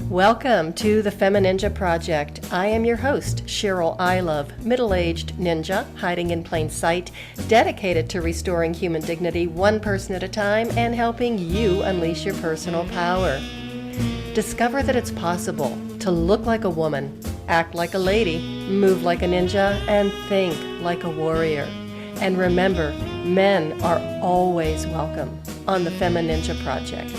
Welcome to the FemiNinja Project. I am your host, Cheryl I Love, middle-aged ninja hiding in plain sight, dedicated to restoring human dignity one person at a time and helping you unleash your personal power. Discover that it's possible to look like a woman, act like a lady, move like a ninja, and think like a warrior. And remember, men are always welcome on the FemiNinja Project.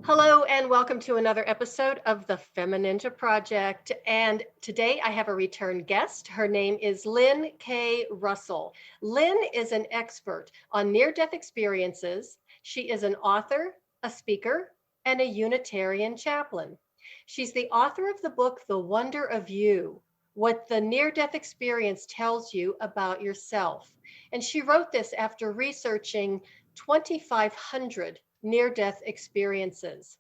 Hello and welcome to another episode of the FemiNinja Project. And today I have a return guest. Her name is Lynn K. Russell. Lynn is an expert on near-death experiences. She is an author, a speaker, and a Unitarian chaplain. She's the author of the book, The Wonder of You, What the Near-Death Experience Tells You About Yourself. And she wrote this after researching 2,500 near-death experiences.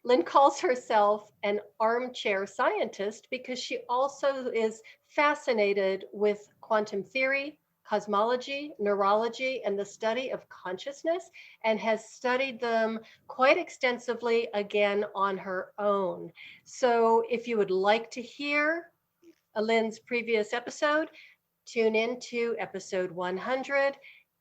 Lynn calls herself an armchair scientist because she also is fascinated with quantum theory, cosmology, neurology, and the study of consciousness, and has studied them quite extensively again on her own. So if you would like to hear Lynn's previous episode, tune in to episode 100.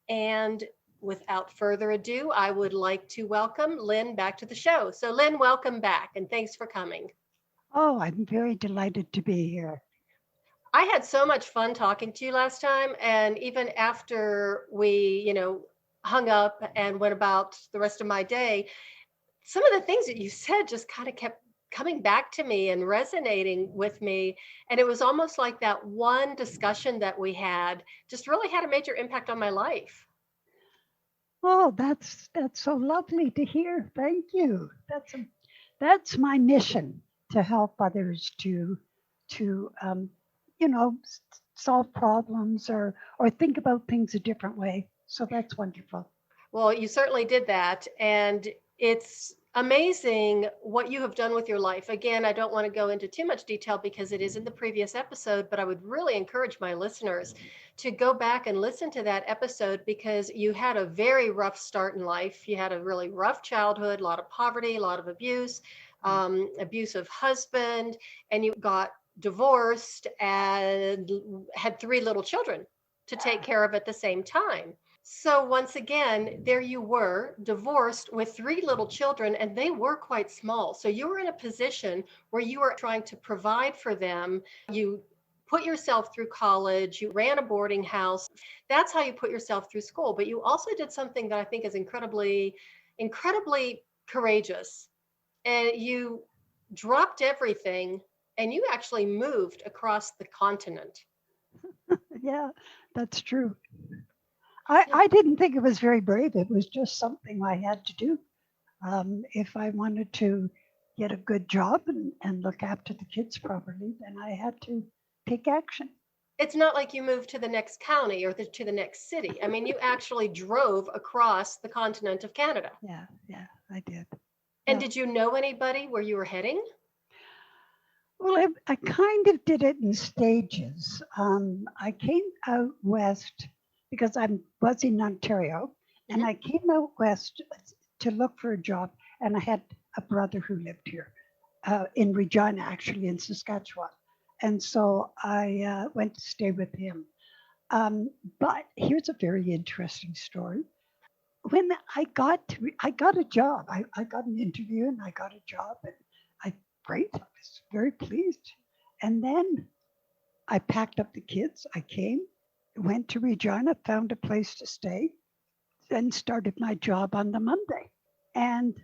And without further ado, I would like to welcome Lynn back to the show. So Lynn, welcome back and thanks for coming. Oh, I'm very delighted to be here. I had so much fun talking to you last time. And even after we, hung up and went about the rest of my day, some of the things that you said just kind of kept coming back to me and resonating with me. And it was almost like that one discussion that we had just really had a major impact on my life. Oh, that's so lovely to hear. Thank you. That's my mission, to help others to solve problems or think about things a different way. So that's wonderful. Well, you certainly did that. And it's amazing what you have done with your life. Again, I don't want to go into too much detail because it is in the previous episode, but I would really encourage my listeners to go back and listen to that episode because you had a very rough start in life. You had a really rough childhood, a lot of poverty, a lot of abuse, abusive husband, and you got divorced and had 3 little children to take care of at the same time. So once again, there you were, divorced with 3 little children, and they were quite small. So you were in a position where you were trying to provide for them. You put yourself through college, you ran a boarding house. That's how you put yourself through school. But you also did something that I think is incredibly, incredibly courageous. And you dropped everything and you actually moved across the continent. Yeah, that's true. I didn't think it was very brave. It was just something I had to do. If I wanted to get a good job and look after the kids properly, then I had to take action. It's not like you moved to the next county or to the next city. I mean, you actually drove across the continent of Canada. Yeah, I did. And Yeah. did you know anybody where you were heading? Well, I kind of did it in stages. I came out west because I was in Ontario, and I came out west to look for a job, and I had a brother who lived here in Regina, actually in Saskatchewan. And so I went to stay with him. But here's a very interesting story. When I got a job, I got an interview and I got a job, and I was very pleased. And then I packed up the kids. I came, went to Regina, found a place to stay, then started my job on the Monday. And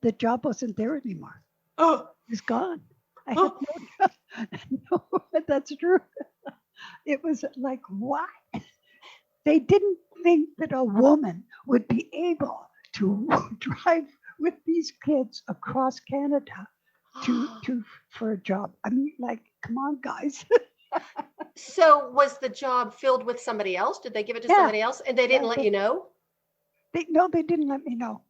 the job wasn't there anymore. Oh, it was gone. I had no job. No, that's true. It was like, what? They didn't think that a woman would be able to drive with these kids across Canada for a job. I mean, like, come on, guys. So was the job filled with somebody else? Did they give it to somebody else and they didn't let you know? They didn't let me know.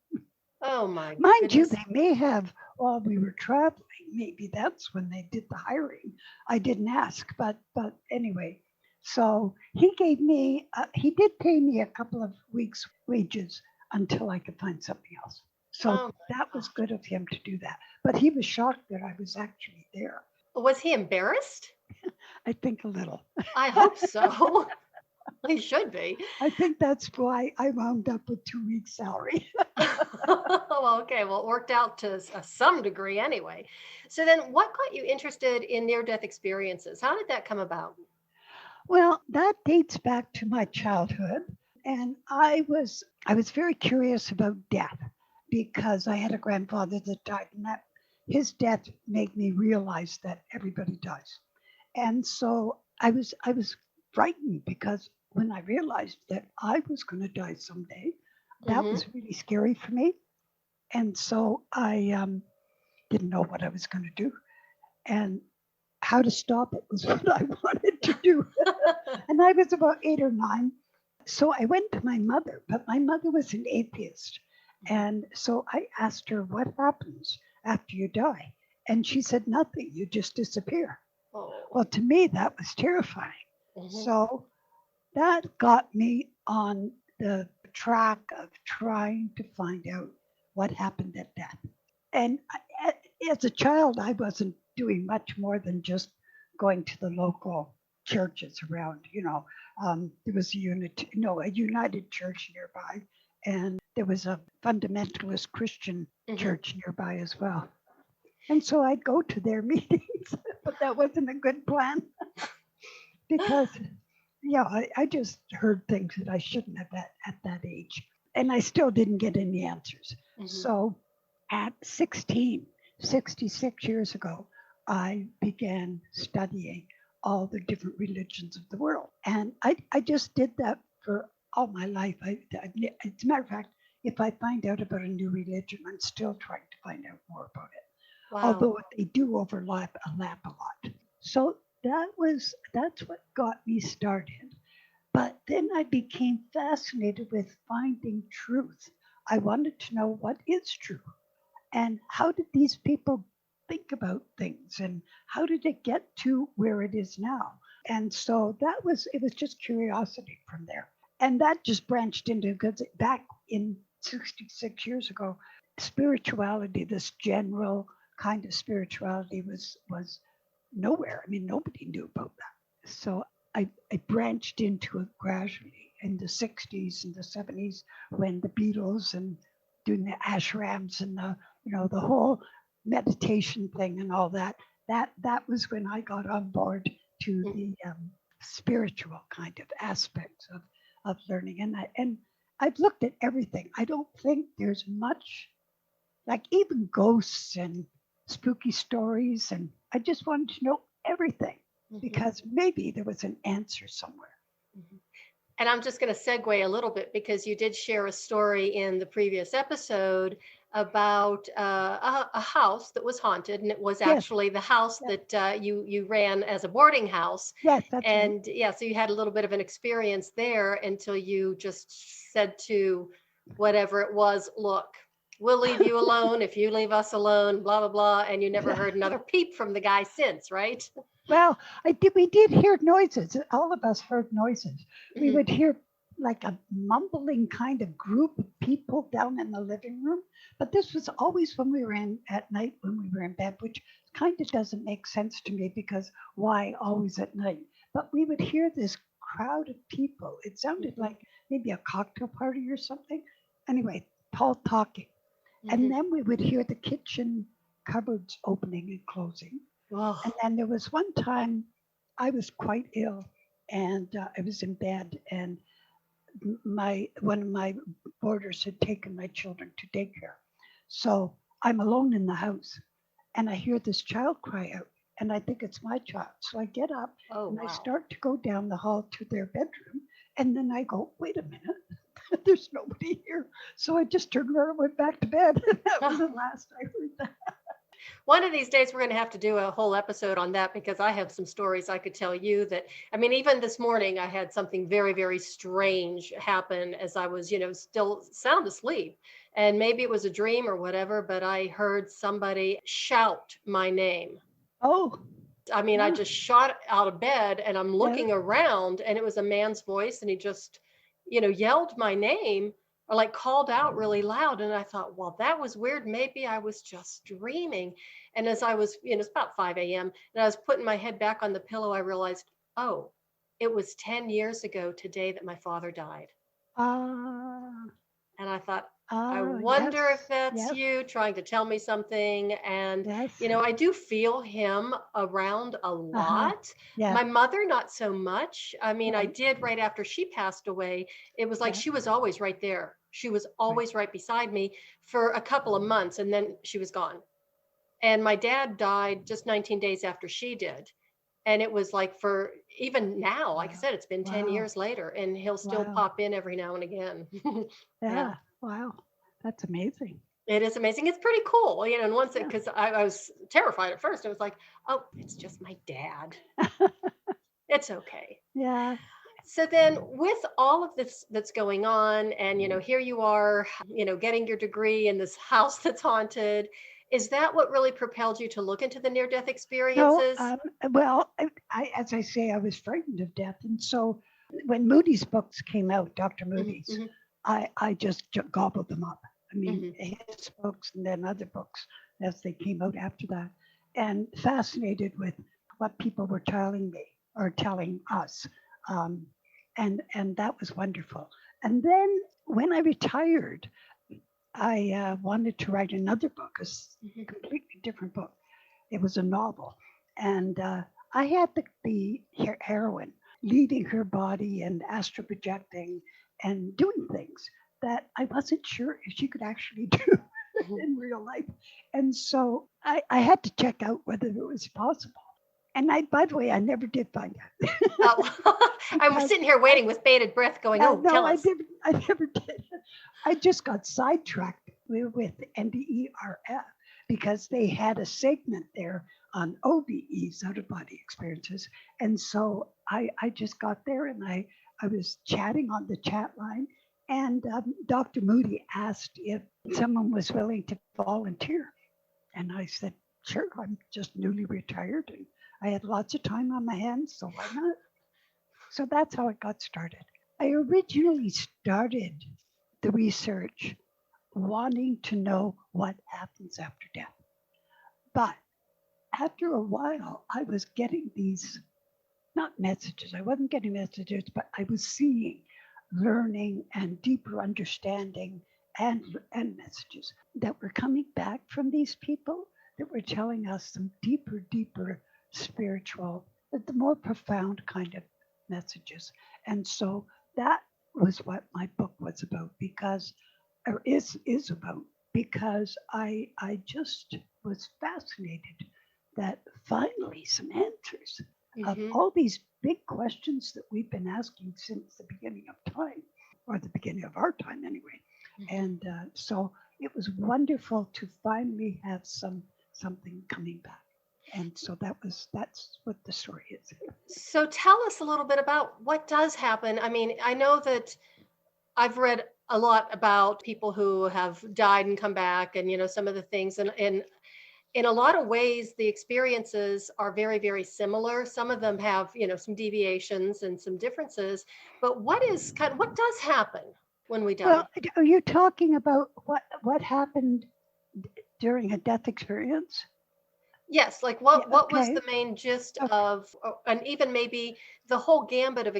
Oh my Mind you, goodness. they may have, while we were traveling, maybe that's when they did the hiring. I didn't ask, but anyway, So he gave me, he did pay me a couple of weeks' wages until I could find something else. So Oh that my was good of him to do that. But he was shocked that I was actually there. God. Was he embarrassed? I think a little. I hope so. He should be. I think that's why I wound up with 2 weeks' salary. Well, okay, well, it worked out to some degree anyway. So then what got you interested in near-death experiences? How did that come about? Well, that dates back to my childhood, and I was very curious about death because I had a grandfather that died, and that his death made me realize that everybody dies. And so I was frightened because when I realized that I was going to die someday, that Mm-hmm. was really scary for me. And so I didn't know what I was going to do, and how to stop it was what I wanted to do. And I was about 8 or 9. So I went to my mother, but my mother was an atheist. And so I asked her, what happens after you die? And she said, nothing, you just disappear. Oh. Well, to me, that was terrifying. Mm-hmm. So that got me on the track of trying to find out what happened at death. And as a child, I wasn't doing much more than just going to the local churches around. There was a United Church nearby, and there was a fundamentalist Christian Mm-hmm. church nearby as well. And so I'd go to their meetings, but that wasn't a good plan because, yeah, I just heard things that I shouldn't have at that age. And I still didn't get any answers. Mm-hmm. So at 16, 66 years ago, I began studying all the different religions of the world. And I just did that for all my life. As a matter of fact, if I find out about a new religion, I'm still trying to find out more about it, Wow. although they do overlap a lot. So that's what got me started. But then I became fascinated with finding truth. I wanted to know what is true and how did these people think about things and how did it get to where it is now? And so it was just curiosity from there. And that just branched into, because back in 66 years ago, spirituality, this general kind of spirituality was nowhere. I mean, nobody knew about that. So I branched into it gradually in the 60s and the 70s when the Beatles and doing the ashrams and the whole meditation thing and all that. That was when I got on board to Mm. the spiritual kind of aspects of learning. And I've looked at everything. I don't think there's much, like even ghosts and spooky stories. And I just wanted to know everything Mhm. because maybe there was an answer somewhere. Mhm. And I'm just going to segue a little bit because you did share a story in the previous episode about a house that was haunted, and it was Yes, actually the house yes, that you ran as a boarding house. yes, that's right. And yeah, so you had a little bit of an experience there until you just said to whatever it was, look, we'll leave you alone if you leave us alone, blah blah blah, and you never heard another peep from the guy since, right? Well, we did hear noises. All of us heard noises. We Mhm. would hear like a mumbling kind of group of people down in the living room. But this was always when we were in at night when we were in bed, which kind of doesn't make sense to me because why always at night? But we would hear this crowd of people. It sounded Mhm. like maybe a cocktail party or something. Anyway, Paul talking. And Mhm. then we would hear the kitchen cupboards opening and closing. And Oh. then there was one time I was quite ill and I was in bed and my one of my boarders had taken my children to daycare. So I'm alone in the house and I hear this child cry out and I think it's my child. So I get up Oh and I wow. start to go down the hall to their bedroom and then I go, wait a minute, there's nobody here. So I just turned around and went back to bed. That was the last I heard that. One of these days, we're going to have to do a whole episode on that because I have some stories I could tell you that, I mean, even this morning, I had something very, very strange happen as I was, still sound asleep. And maybe it was a dream or whatever, but I heard somebody shout my name. Oh, I mean, I Yeah. just shot out of bed and I'm Yeah. looking around and it was a man's voice and he just, yelled my name or like called out really loud. And I thought, well, that was weird. Maybe I was just dreaming. And as I was, it's about 5 a.m. and I was putting my head back on the pillow, I realized, oh, it was 10 years ago today that my father died. Ah, And I thought, I yes, wonder if that's yes, you trying to tell me something. And, yes. I do feel him around a Uh-huh. lot. Yeah, My mother, not so much. I mean, I right. did right after she passed away. It was like Yeah, she was always right there. She was right. always right beside me for a couple of months and then she was gone. And my dad died just 19 days after she did. And it was like for even now, like I Wow. said, it's been 10 Wow. years later and he'll still Wow. pop in every now and again. Yeah. Yeah. Wow. That's amazing. It is amazing. It's pretty cool, and once Yeah. because I was terrified at first. It was like, oh, it's just my dad. It's okay. Yeah. So then, with all of this that's going on, and here you are, getting your degree in this house that's haunted. Is that what really propelled you to look into the near-death No, experiences? well, as I say, I was frightened of death. And so when Moody's books came out, Dr. Hmm. Moody's, Hmm. I just gobbled them up. I mean, Hmm. his books and then other books as they came out after that, and fascinated with what people were telling me or telling us. Um, and that was wonderful. And then when I retired, I wanted to write another book, Hmm. completely different book. It was a novel. And I had the heroine leaving her body and astral projecting and doing things that I wasn't sure if she could actually do Hmm. in real life. And so I had to check out whether it was possible. And by the way, I never did find out Oh, I was because sitting here I, waiting with bated breath, going, yeah, "Oh, no, tell I us." didn't. I never did. I just got sidetracked with NDERF because they had a segment there on OBEs, out of body experiences. And so I just got there and I was chatting on the chat line. And Dr. Moody asked if someone was willing to volunteer. And I said, sure, I'm just newly retired and I had lots of time on my hands, so why not? So that's how it got started. I originally started the research wanting to know what happens after death. But after a while, I was getting these, not messages, I wasn't getting messages, but I was seeing, learning, and deeper understanding and messages that were coming back from these people that were telling us some deeper spiritual, the more profound kind of messages. And so that was what my book was about because or is about because I just was fascinated that finally some answers of Hmm. all these big questions that we've been asking since the beginning of time, or the beginning of our time anyway. Hmm. And so it was wonderful to finally have something coming back. And so that's what the story is. So tell us a little bit about what does happen. I mean, I know that I've read a lot about people who have died and come back and some of the things and in a lot of ways the experiences are very very similar. Some of them have some deviations and some differences, but what does happen when we Well, die? are you talking about what happened during a death experience? Yes, like Yeah. what was Okay. the main gist Okay. of and even maybe the whole gambit of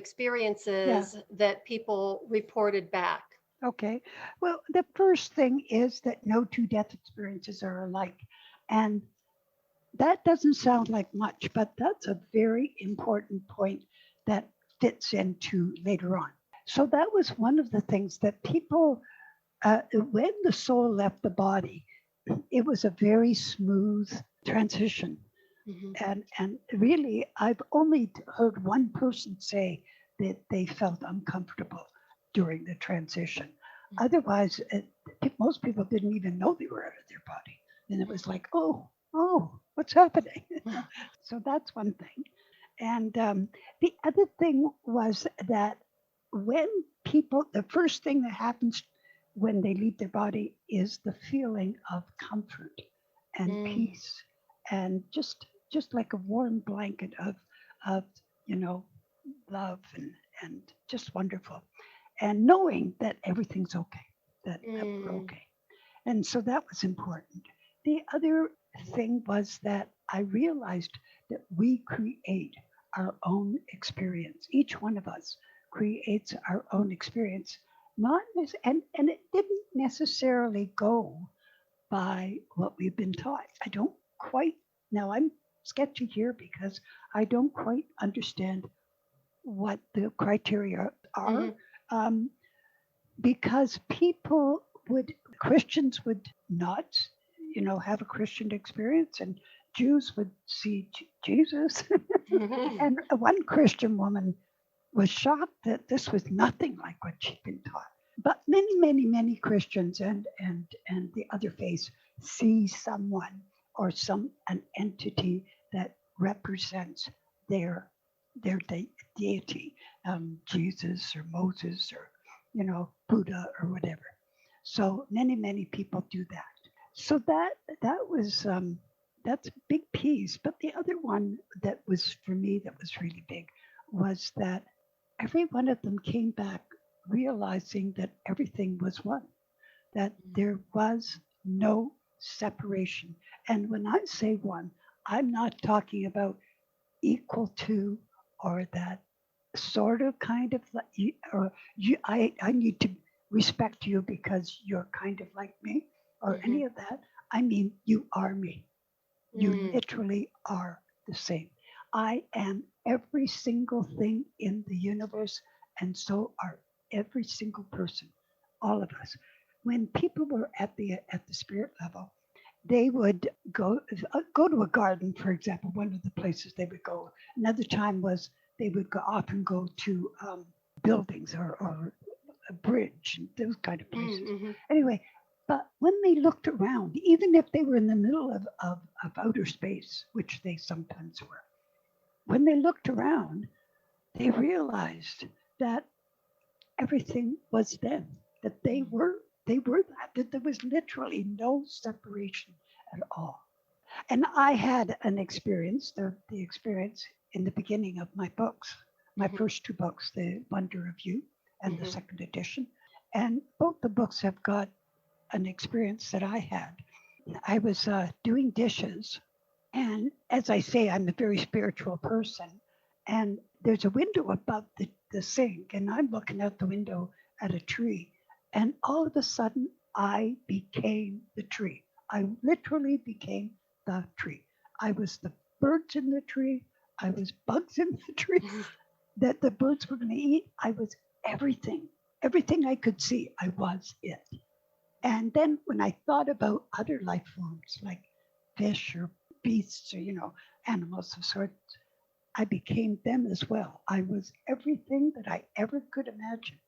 Yeah. experiences that people reported back? Okay. Well, the first thing is that no two death experiences are alike. And that doesn't sound like much, but that's a very important point that fits into later on. So that was one of the things that people, when the soul left the body, it was a very smooth transition. Hmm. And really, I've only heard one person say that they felt uncomfortable during the transition. Otherwise, most people didn't even know they were out of their body. And it was like, oh, what's happening? So that's one thing. And the other thing was that when people, the first thing that happens when they leave their body is the feeling of comfort and Mm. peace and just just like a warm blanket of you know, love and just wonderful. And knowing that everything's okay, that we're Mm. okay. And so that was important. The other thing was that I realized that we create our own experience. Each one of us creates our own experience. Not and it didn't necessarily go by what we've been taught. I don't quite now I'm sketchy here because I don't quite understand what the criteria are. Mm-hmm. Um, because people would Christians would not have a Christian experience, and Jews would see Jesus. And one Christian woman was shocked that this was nothing like what she'd been taught. But many Christians and the other faiths see someone or an entity that represents their deity, Jesus or Moses or Buddha or whatever. So many people do that. So that was that's a big piece. But the other one that was for me that was really big was that every one of them came back realizing that everything was one, that there was no separation. And when I say one, I'm not talking about equal to or that sort of kind of like, or I need to respect you because you're kind of like me or Mm-hmm. any of that. I mean, you are me. You Mm. literally are the same. I am every single thing in the universe, and so are every single person, all of us. When people were at the spirit level, they would go to a garden, for example. One of the places they would go. Another time was they would often go to buildings or a bridge and those kind of places. Mm-hmm. Anyway, but when they looked around, even if they were in the middle of outer space, which they sometimes were, when they looked around, they realized that everything was them, that they were that there was literally no separation at all. And I had an experience, the experience in the beginning of my books, my Mm-hmm. first two books, The Wonder of You and the Mm-hmm. second edition. And both the books have got an experience that I had. I was doing dishes. And as I say, I'm a very spiritual person. And there's a window above the sink, and I'm looking out the window at a tree. And all of a sudden, I became the tree. I literally became the tree. I was the birds in the tree. I was bugs in the tree that the birds were going to eat. I was everything. Everything I could see, I was it. And then when I thought about other life forms like fish or beasts or, animals of sorts, I became them as well. I was everything that I ever could imagine.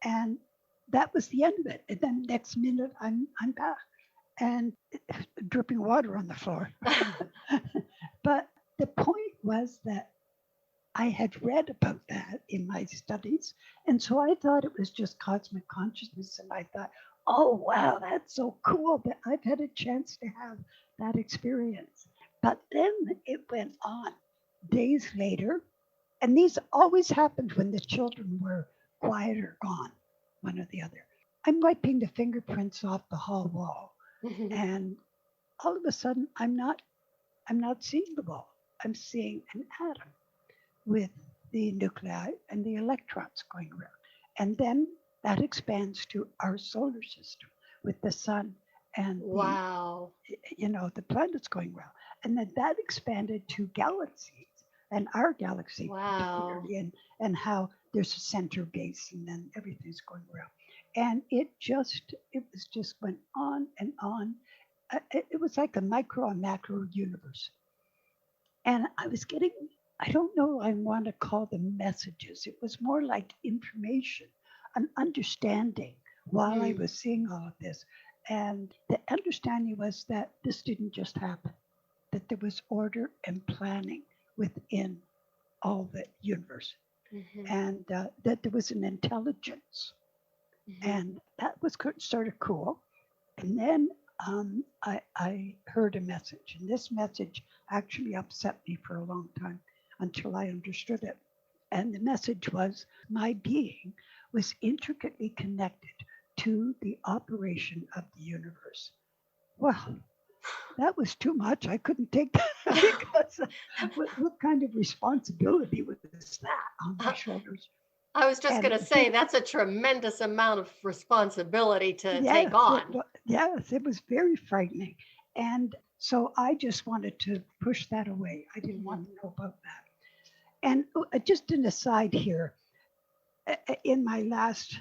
And that was the end of it. And then next minute I'm back and dripping water on the floor. But the point was that I had read about that in my studies. And so I thought it was just cosmic consciousness. And I thought, oh, wow, that's so cool that I've had a chance to have that experience. But then it went on days later. And these always happened when the children were quiet or gone, one or the other. I'm wiping the fingerprints off the hall wall. And all of a sudden, I'm not seeing the wall. I'm seeing an atom with the nuclei and the electrons going around. And then that expands to our solar system with the sun and Wow. the planets going around. And then that expanded to galaxies and our galaxy Wow. particularly, and how there's a center base and then everything's going around. And it just went on and on. It was like a micro and macro universe. And I was getting, I don't know, I want to call them messages. It was more like information, an understanding while I Mm. was seeing all of this. And the understanding was that this didn't just happen, that there was order and planning within all the universe, Mm-hmm. and that there was an intelligence. Mm-hmm. And that was sort of cool. And then I heard a message, and this message actually upset me for a long time until I understood it. And the message was my being was intricately connected to the operation of the universe. Well, that was too much. I couldn't take that because what kind of responsibility was that on my shoulders? I was just And going to it say didn't. that's a tremendous amount of responsibility to take Yes, it on. was. Yes, it was very frightening, and so I just wanted to push that away. I didn't Mhm. want to know about that. And just an aside here, in my last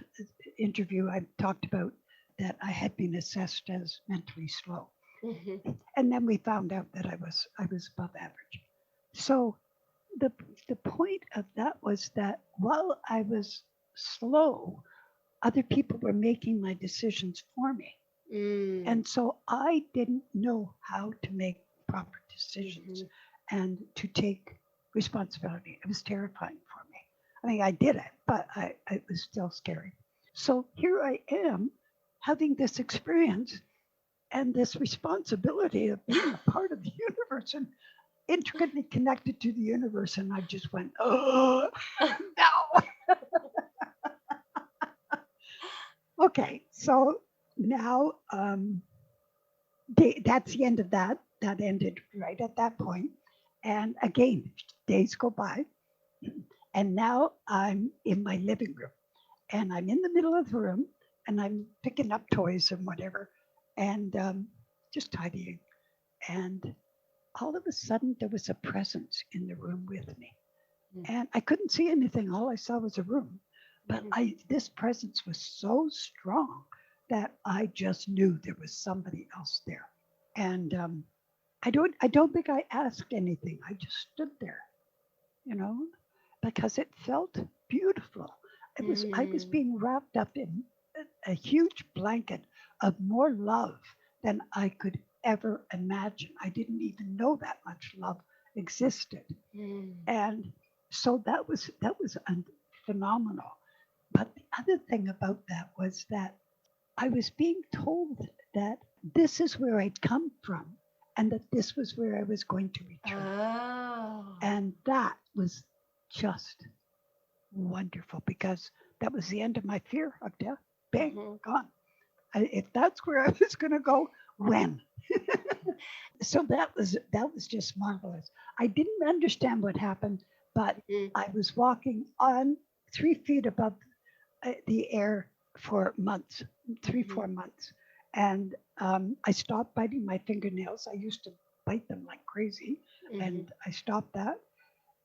interview, I talked about that I had been assessed as mentally slow, Mhm. and then we found out that I was above average. So the the point of that was that while I was slow, other people were making my decisions for me. Mm. And so I didn't know how to make proper decisions Mhm. and to take responsibility. It was terrifying for me. I mean, I did it, but it was still scary. So here I am having this experience and this responsibility of being a part of the universe and intricately connected to the universe. And I just went, oh, no. Okay. So now that's the end of that. That ended right at that point. And again, days go by, and now I'm in my living room, and I'm in the middle of the room, and I'm picking up toys and whatever, and just tidying. And all of a sudden, there was a presence in the room with me, and I couldn't see anything. All I saw was a room, but Mhm. this presence was so strong that I just knew there was somebody else there. And I don't think I asked anything. I just stood there, you know, because it felt beautiful. I was Mm. being wrapped up in a huge blanket of more love than I could ever imagine. I didn't even know that much love existed. Mm. And so that was phenomenal. But the other thing about that was that I was being told that this is where I'd come from and that this was where I was going to return. Oh. And that was just wonderful because that was the end of my fear of death. Bang, Mhm. gone. If that's where I was going to go, when? So that was just marvelous. I didn't understand what happened, but Mhm. I was walking on 3 feet above the air for months, three, Mhm. 4 months. And I stopped biting my fingernails. I used to bite them like crazy, Mhm. and I stopped that.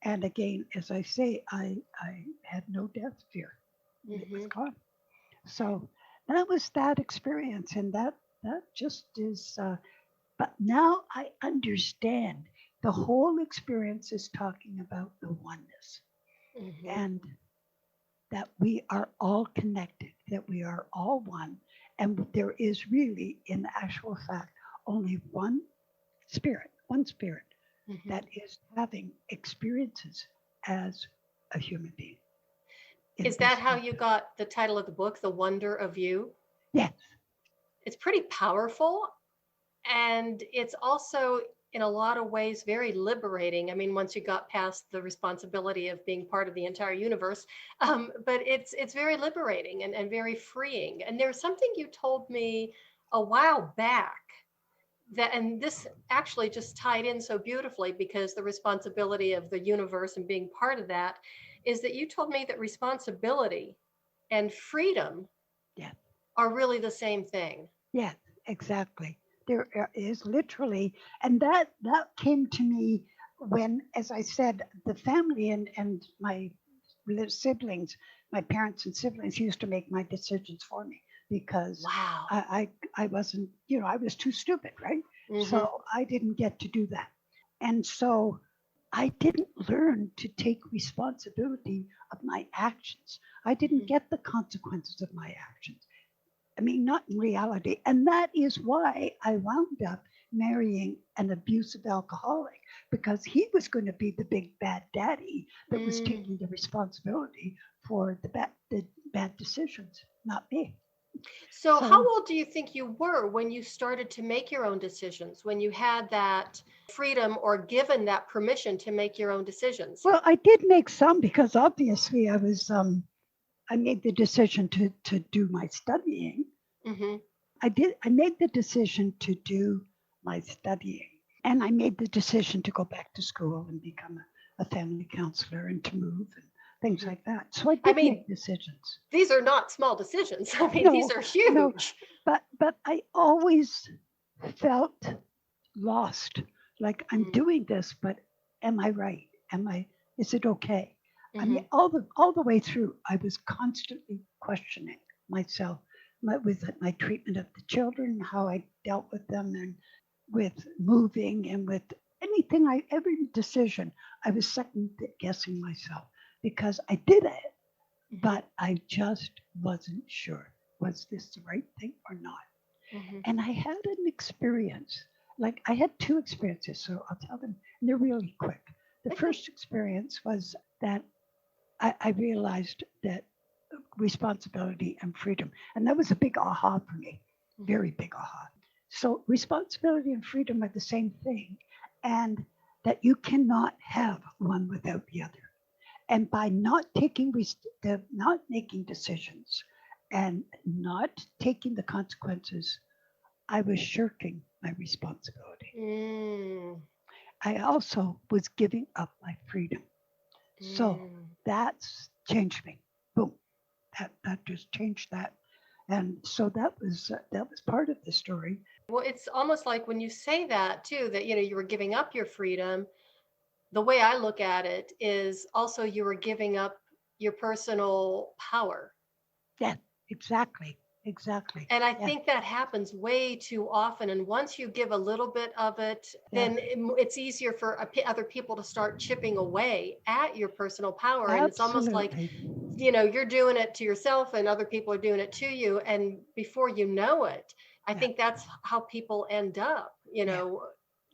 And again, as I say, I had no death fear. It was Mhm. gone. So that was that experience, and that just is. But now I understand the whole experience is talking about the oneness Mhm. and that we are all connected, that we are all one, and there is really, in actual fact, only one spirit Mhm. that is having experiences as a human being in Is that this how you lifetime. got the title of the book, The Wonder of You? Yes, It's pretty powerful. And it's also, in a lot of ways, very liberating. I mean, once you got past the responsibility of being part of the entire universe, but it's very liberating and very freeing. And there's something you told me a while back that, and this actually just tied in so beautifully because the responsibility of the universe and being part of that is that you told me that responsibility and freedom yes, are really the same thing. yes, exactly. There is literally, and that came to me when, as I said, the family and my siblings, my parents and siblings used to make my decisions for me because Wow. I wasn't, I was too stupid, right? Hmm. So I didn't get to do that. And so I didn't learn to take responsibility of my actions. I didn't get the consequences of my actions. I mean, not in reality. And that is why I wound up marrying an abusive alcoholic because he was going to be the big bad daddy that was Mm. taking the responsibility for the bad decisions, not me. So how So, old do you think you were when you started to make your own decisions, when you had that freedom or given that permission to make your own decisions? well, I did make some because obviously I made the decision to do my studying. Mm-hmm. I made the decision to do my studying, and I made the decision to go back to school and become a family counselor and to move and things Mm-hmm. like that. So I I did mean, make decisions. these are not small decisions. I mean, these No, are no, huge. but I always felt lost. Like I'm Mm-hmm. doing this, but am I right? Is it okay? I Mm-hmm. mean, all the way through, I was constantly questioning myself with my treatment of the children, how I dealt with them, and with moving, and with every decision, I was second guessing myself because I did it, Mm-hmm. but I just wasn't sure. Was this the right thing or not? Mm-hmm. And I had an experience. Like I had two experiences, so I'll tell them. And they're really quick. The Okay. first experience was that I realized that responsibility and freedom, and that was a big aha for me, Mm-hmm. very big aha. So responsibility and freedom are the same thing, and that you cannot have one without the other. And by not making decisions and not taking the consequences, I was shirking my responsibility. Mm. I also was giving up my freedom. So Mm. that's changed me. Boom. That just changed that. And so that was part of the story. Well, it's almost like when you say that too, that you were giving up your freedom. The way I look at it is also you were giving up your personal power. Yeah, exactly. Exactly. And I Yeah. think that happens way too often. And once you give a little bit of it, Yeah. then it's easier for other people to start chipping away at your personal power. And it's almost like, Absolutely. you're doing it to yourself and other people are doing it to you. And before you know it, I Yeah. think that's how people end up, Yeah.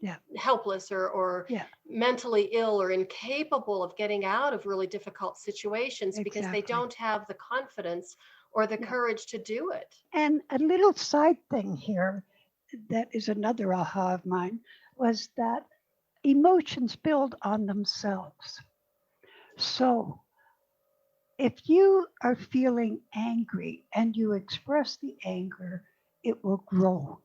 Yeah. helpless or Yeah. mentally ill or incapable of getting out of really difficult situations because they Exactly. don't have the confidence or the Yeah. courage to do it. And a little side thing here that is another aha of mine was that emotions build on themselves. So if you are feeling angry and you express the anger, it will grow.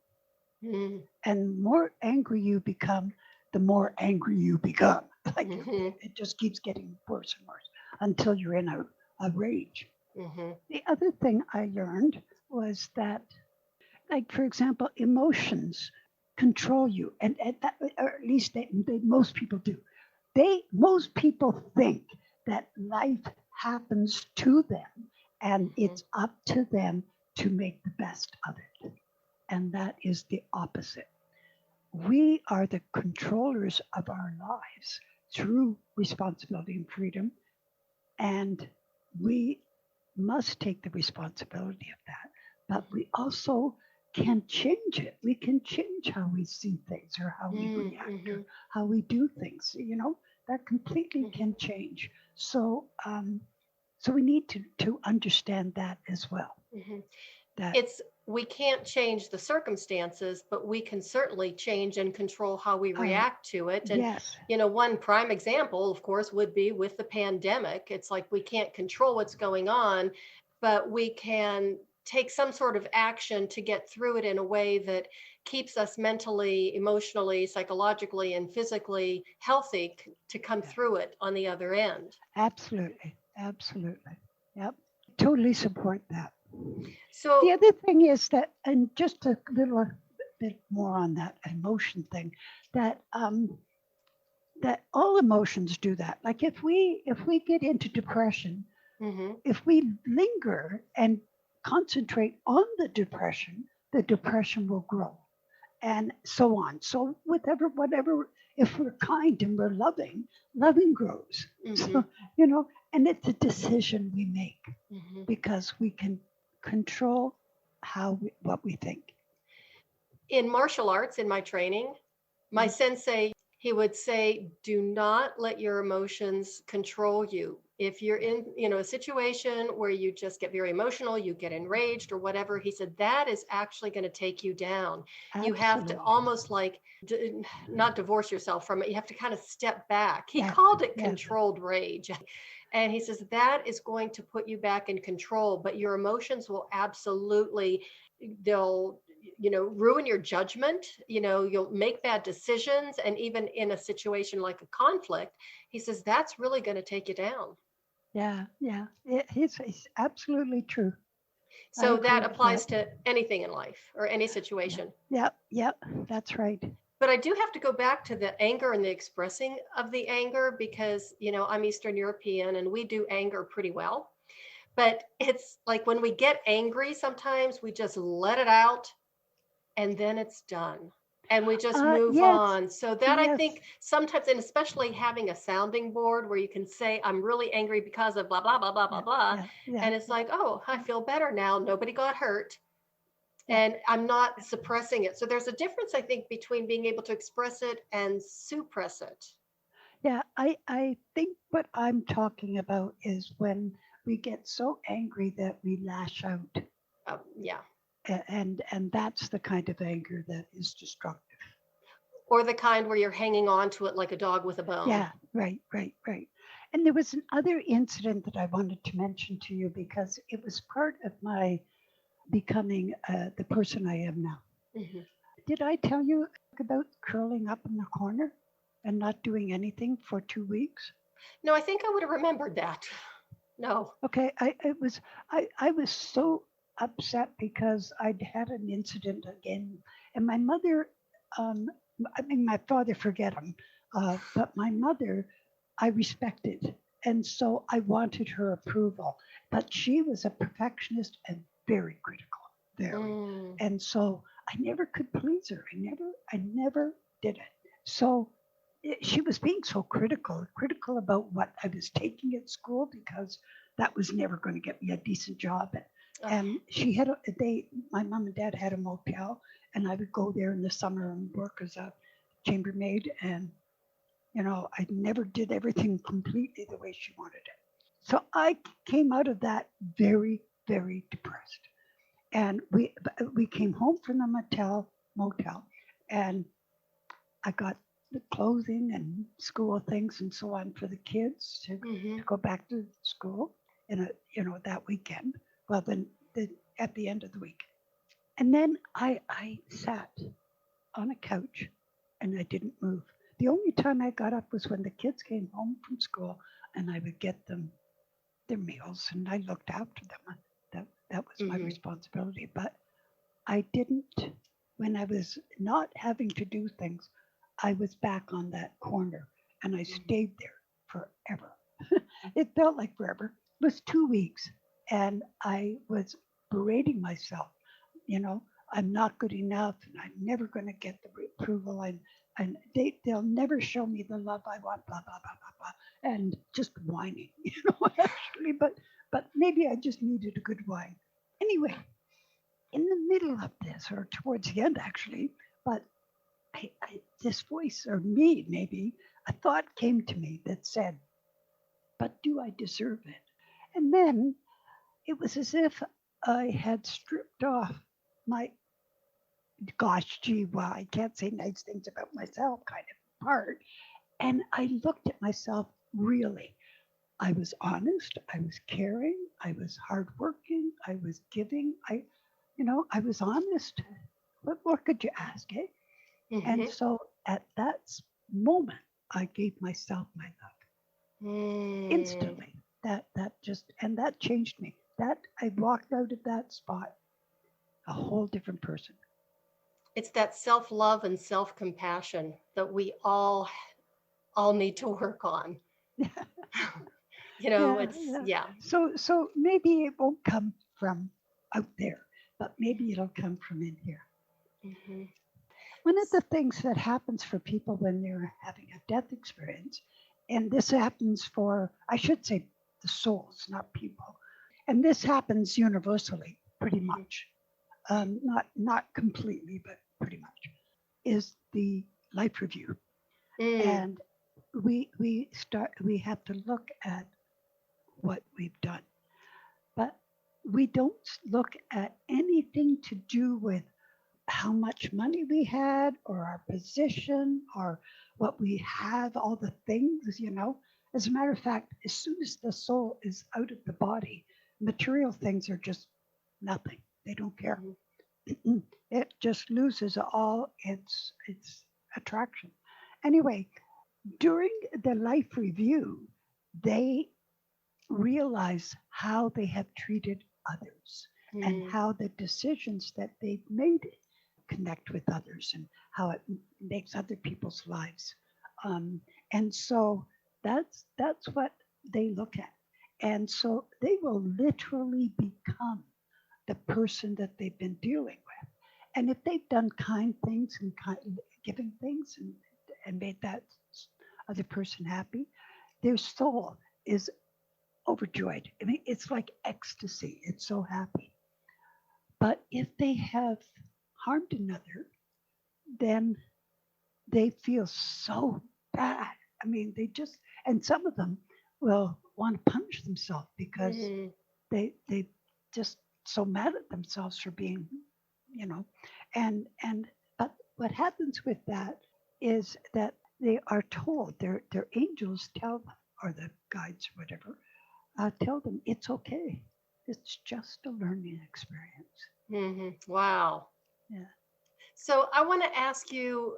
Mm-hmm. And the more angry you become, the more angry you become. Like Mm-hmm. it just keeps getting worse and worse until you're in a rage. Mm-hmm. The other thing I learned was that, like, for example, emotions control you. And that, or at least most people do. Most people think that life happens to them and Mm-hmm. it's up to them to make the best of it. And that is the opposite. We are the controllers of our lives through responsibility and freedom, and we must take the responsibility of that. But we also can change it. We can change how we see things or how we react Mm-hmm. or how we do things. That completely Mm-hmm. can change. So we need to understand that as well. Mm-hmm. That It's we can't change the circumstances, but we can certainly change and control how we uh, react to it. And yes, one prime example, of course, would be with the pandemic. It's like we can't control what's going on, but we can take some sort of action to get through it in a way that keeps us mentally, emotionally, psychologically, and physically healthy to come yeah, through it on the other end. absolutely, absolutely. Yep, totally support that. The So, other thing is that, and just a little bit more on that emotion thing, that that all emotions do that. Like if we get into depression, mhm, if we linger and concentrate on the depression will grow, and so on. So whatever, if we're kind and we're loving grows. mhm, So you know, and it's a decision we make mhm. because we can control what we think. In martial arts, in my training, my Mhm. sensei, he would say, do not let your emotions control you. if you're in, you know, a situation where you just get very emotional, you get enraged or whatever, he said that is actually going to take you down. You have to Absolutely. almost like not divorce yourself from it. You have to kind of step back. He Yeah. called it Yeah. controlled rage. And he says that is going to put you back in control, but your emotions will absolutely, they'll, you know, ruin your judgment. You know, you'll make bad decisions. And even in a situation like a conflict, he says that's really going to take you down. Yeah. Yeah. It's absolutely true. I So agree that with that. applies to anything in life or any Yeah. situation. Yep. Yep. That's right. But I do have to go back to the anger and the expressing of the anger because, you know, I'm Eastern European and we do anger pretty well. But it's like when we get angry, sometimes we just let it out and then it's done. And we just move Yes. on. So that I Yes. think sometimes, and especially having a sounding board where you can say, I'm really angry because of blah, blah, blah, blah, blah, Yeah. blah. Yeah. Yeah. And it's like, oh, I feel better now. Nobody got hurt. Yeah. And I'm not suppressing it. So there's a difference, I think, between being able to express it and suppress it. Yeah, I think what I'm talking about is when we get so angry that we lash out, Yeah. and that's the kind of anger that is destructive. Or the kind where you're hanging on to it like a dog with a bone. Yeah, right, right, right. And there was another incident that I wanted to mention to you because it was part of my becoming the person I am now. Mhm. Did I tell you about curling up in the corner and not doing anything for 2 weeks? No, I think I would have remembered that. No. Okay, I was so upset because I'd had an incident again, and my mother, um, I mean my father, forget him, but my mother, I respected, and so I wanted her approval. But she was a perfectionist and very critical, very, Mm. and so I never could please her. I never did it. So she was being so critical about what I was taking at school because that was never going to get me a decent job. Oh. And she had my mom and dad had a motel, and I would go there in the summer and work as a chambermaid. And I never did everything completely the way she wanted it. So I came out of that very, very depressed. And we came home from the motel, and I got the clothing and school things and so on for the kids to go back to school that weekend. Well, then at the end of the week. And then I sat on a couch and I didn't move. The only time I got up was when the kids came home from school and I would get them their meals and I looked after them. That was my responsibility. But I didn't, when I was not having to do things, I was back on that corner and I stayed there forever. It felt like forever. It was 2 weeks and I was berating myself. You know, I'm not good enough and I'm never going to get the approval and they'll never show me the love I want, blah, blah, blah, blah, blah. And just whining, actually, but maybe I just needed a good whine. Anyway, in the middle of this, or towards the end actually, but this voice, or me maybe, a thought came to me that said, but do I deserve it? And then it was as if I had stripped off my, gosh, gee, well, I can't say nice things about myself kind of part. And I looked at myself really. I was honest, I was caring, I was hardworking, I was giving, I was honest. What more could you ask, eh? And so at that moment, I gave myself my love instantly. That changed me. That I walked out of that spot a whole different person. It's that self-love and self-compassion that we all need to work on. Yeah. So maybe it won't come from out there, but maybe it'll come from in here. Mm-hmm. One of the things that happens for people when they're having a death experience, and this happens for, I should say, the souls, not people, and this happens universally, pretty much, not completely, but pretty much, is the life review. And we have to look at what we've done. But we don't look at anything to do with how much money we had or our position or what we have, all the things, you know. As a matter of fact, as soon as the soul is out of the body, material things are just nothing. They don't care. It just loses all its attraction. Anyway, during the life review, they realize how they have treated others and how the decisions that they've made connect with others and how it makes other people's lives. And so that's what they look at. And so they will literally become the person that they've been dealing with. And if they've done kind things and giving things and made that other person happy, their soul is overjoyed. I mean, it's like ecstasy. It's so happy. But if they have harmed another, then they feel so bad. I mean, they just, and some of them will want to punish themselves because they just so mad at themselves for being, you know, and but what happens with that is that they are told, their angels tell them, or the guides, or whatever, tell them it's okay. It's just a learning experience. Wow. Yeah. So I want to ask you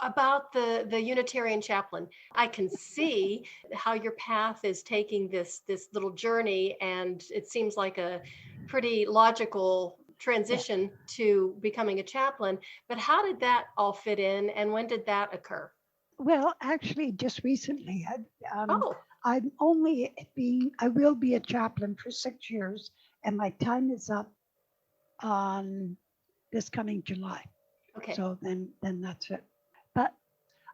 about the Unitarian chaplain. I can see how your path is taking this little journey, and it seems like a pretty logical transition to becoming a chaplain. But how did that all fit in, and when did that occur? Well, actually, just recently, Oh, I will be a chaplain for 6 years, and my time is up on this coming July. okay. So then that's it. But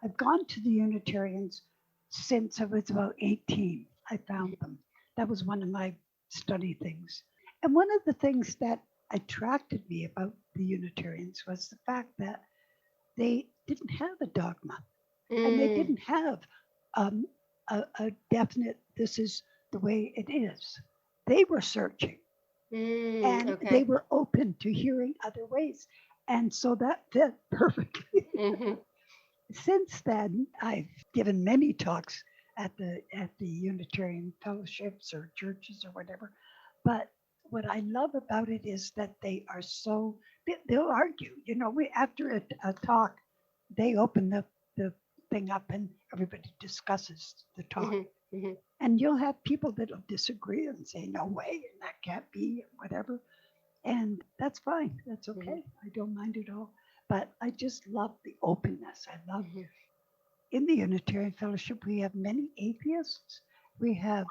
I've gone to the Unitarians since I was about 18. I found them. That was one of my study things. And one of the things that attracted me about the Unitarians was the fact that they didn't have a dogma and they didn't have a definite, this is the way it is. They were searching and Okay. they were open to hearing other ways. And so that fit perfectly. Since then, I've given many talks at the Unitarian fellowships or churches or whatever. But what I love about it is that they are so they'll argue. You know, we after a talk, they open the thing up and everybody discusses the talk. And you'll have people that'll disagree and say, no way, and that can't be, whatever. And that's fine. That's okay. I don't mind at all. But I just love the openness. I love in the Unitarian Fellowship, we have many atheists. We have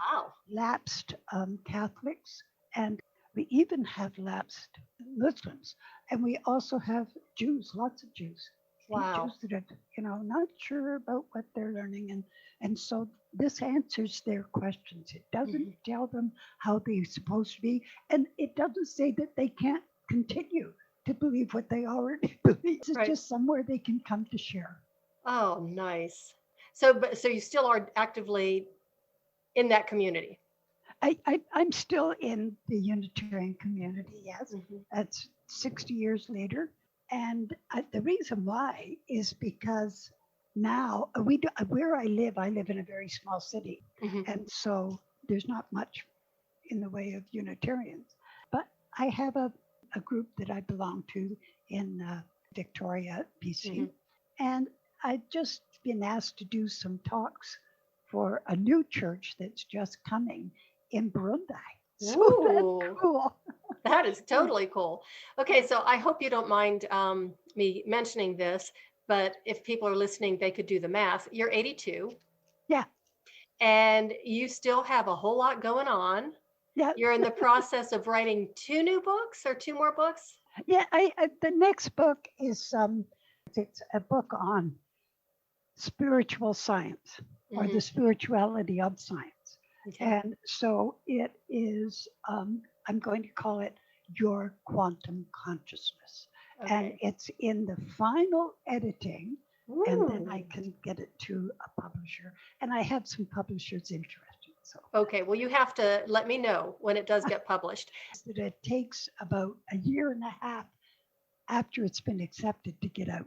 lapsed Catholics, and we even have lapsed Muslims. And we also have Jews, lots of Jews. Wow. Jews that are, you know, not sure about what they're learning. And so this answers their questions. It doesn't tell them how they're supposed to be. And it doesn't say that they can't continue to believe what they already believe. It's just somewhere they can come to share. Oh, nice. So you still are actively in that community? I'm still in the Unitarian community, yes. That's 60 years later. And the reason why is because now where I live in a very small city. And so there's not much in the way of Unitarians. But I have a group that I belong to in Victoria, BC. And I've just been asked to do some talks for a new church that's just coming in Burundi. So that's cool. That is totally cool. Okay, so I hope you don't mind me mentioning this, but if people are listening, they could do the math. You're 82. Yeah. And you still have a whole lot going on. Yeah. You're in the process of writing 2 new books or 2 more books? Yeah, the next book is it's a book on spiritual science or the spirituality of science. And so it is, I'm going to call it Your Quantum Consciousness. And it's in the final editing, and then I can get it to a publisher. And I have some publishers interested. So Okay, well, you have to let me know when it does get published. that it takes about a year and a half after it's been accepted to get out.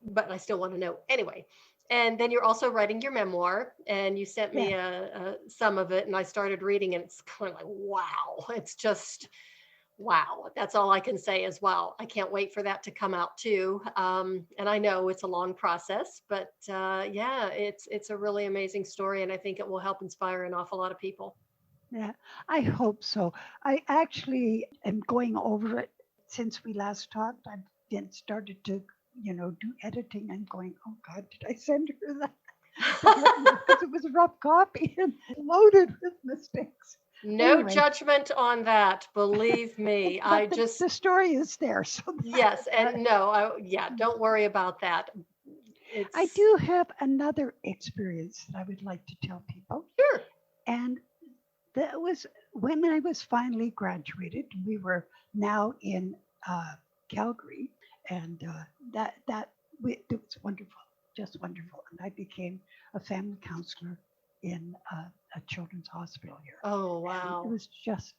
But I still want to know anyway. And then you're also writing your memoir, and you sent Yeah. me some of it, and I started reading, and it's kind of like, wow, it's just wow. That's all I can say is wow. I can't wait for that to come out too. And I know it's a long process, but yeah, it's a really amazing story, and I think it will help inspire an awful lot of people. Yeah, I hope so. I actually am going over it since we last talked. I've then started to, do editing. I'm going, oh God, did I send her that? Because it was a rough copy and loaded with mistakes. No Anyway, judgment on that, believe me. I but the, just the story is there. So yes, and no, yeah, don't worry about that. I It's do have another experience that I would like to tell people. sure. And that was when I was finally graduated. We were now in Calgary, and it was wonderful, just wonderful. And I became a family counselor in a children's hospital here, Oh, and it wow. was just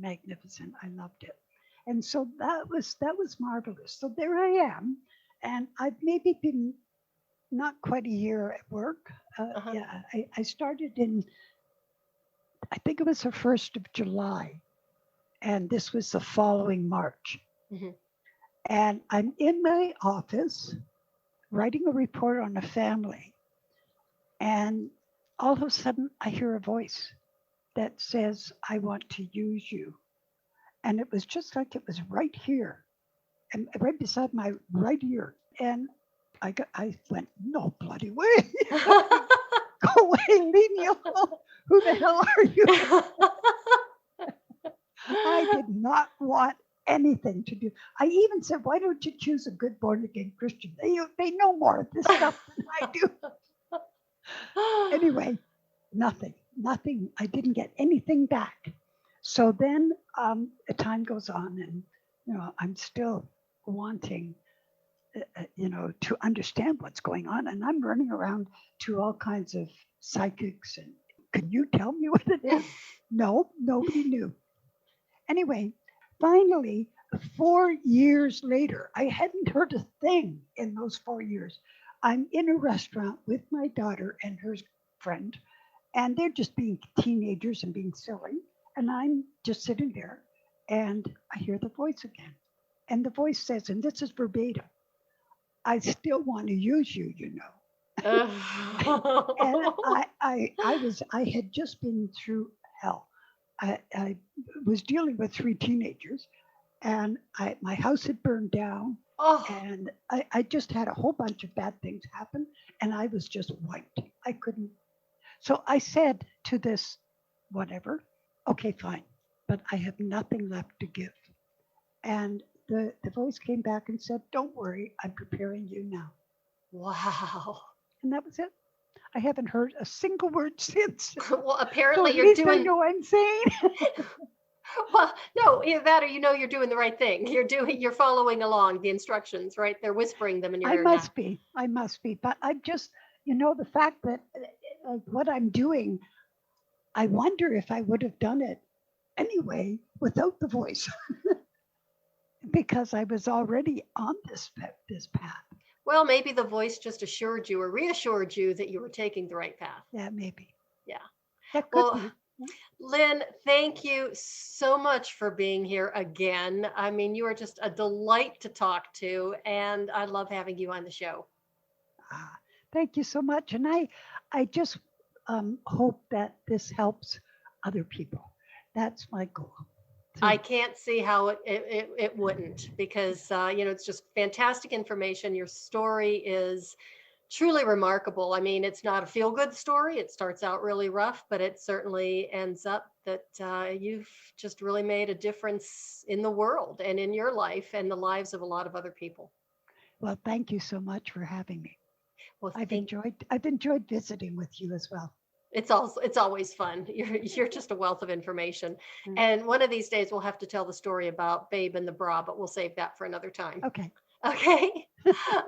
magnificent. I loved it, and so that was marvelous. So there I am, and I've maybe been not quite a year at work. Uh-huh. Yeah, I started in, I think it was the 1st of July, and this was the following March. Mhm. And I'm in my office writing a report on a family, and all of a sudden I hear a voice that says, I want to use you. And it was just like it was right here, and right beside my right ear. And I went, no bloody way. Go away, leave me alone. Who the hell are you? I did not want anything to do. I even said, why don't you choose a good born again Christian? They know more of this stuff than I do. Anyway, nothing. I didn't get anything back. So then the time goes on, and I'm still wanting, to understand what's going on, and I'm running around to all kinds of psychics, and can you tell me what it is? No, nobody knew. Anyway, finally, 4 years later, I hadn't heard a thing in those 4 years. I'm in a restaurant with my daughter and her friend, and they're just being teenagers and being silly. And I'm just sitting there, and I hear the voice again. And the voice says, and this is verbatim, I still want to use you, you know. And I had just been through hell. I was dealing with three teenagers, and my house had burned down, Oh, and I just had a whole bunch of bad things happen, and I was just wiped. I couldn't. So I said to this, whatever, okay, fine, but I have nothing left to give. And the voice came back and said, don't worry, I'm preparing you now. wow. And that was it. I haven't heard a single word since. Well, So apparently at you're least I doing know I'm sane. well, no, either that or you're doing the right thing. You're following along the instructions, right? They're whispering them in your I ear now. must be. I must be. But I'm just, the fact that what I'm doing, I wonder if I would have done it anyway without the voice because I was already on this path. Well, maybe the voice just assured you or reassured you that you were taking the right path. Yeah, maybe. Yeah. That could Well, be. Lynn, thank you so much for being here again. I mean, you are just a delight to talk to, and I love having you on the show. Ah, thank you so much. And I just hope that this helps other people. That's my goal. I To, can't see how it wouldn't because, it's just fantastic information. Your story is truly remarkable. I mean, it's not a feel good story. It starts out really rough, but it certainly ends up that you've just really made a difference in the world and in your life and the lives of a lot of other people. well, thank you so much for having me. Well, I've enjoyed visiting with you as well. it's always fun. You're just a wealth of information. Mm. And one of these days we'll have to tell the story about Babe and the bra, but we'll save that for another time. Okay. Okay.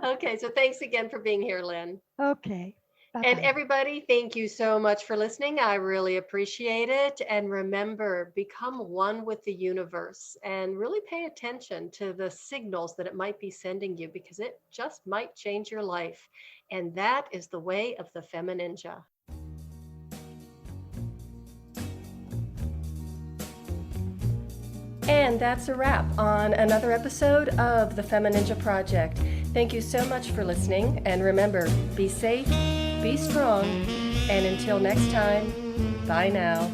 Okay. So thanks again for being here, Lynn. Okay. And Bye-bye. everybody, thank you so much for listening. I really appreciate it. And remember, become one with the universe and really pay attention to the signals that it might be sending you, because it just might change your life. And that is the way of the FemiNinja. And that's a wrap on another episode of the FemiNinja Project. Thank you so much for listening. And remember, be safe, be strong, and until next time, bye now.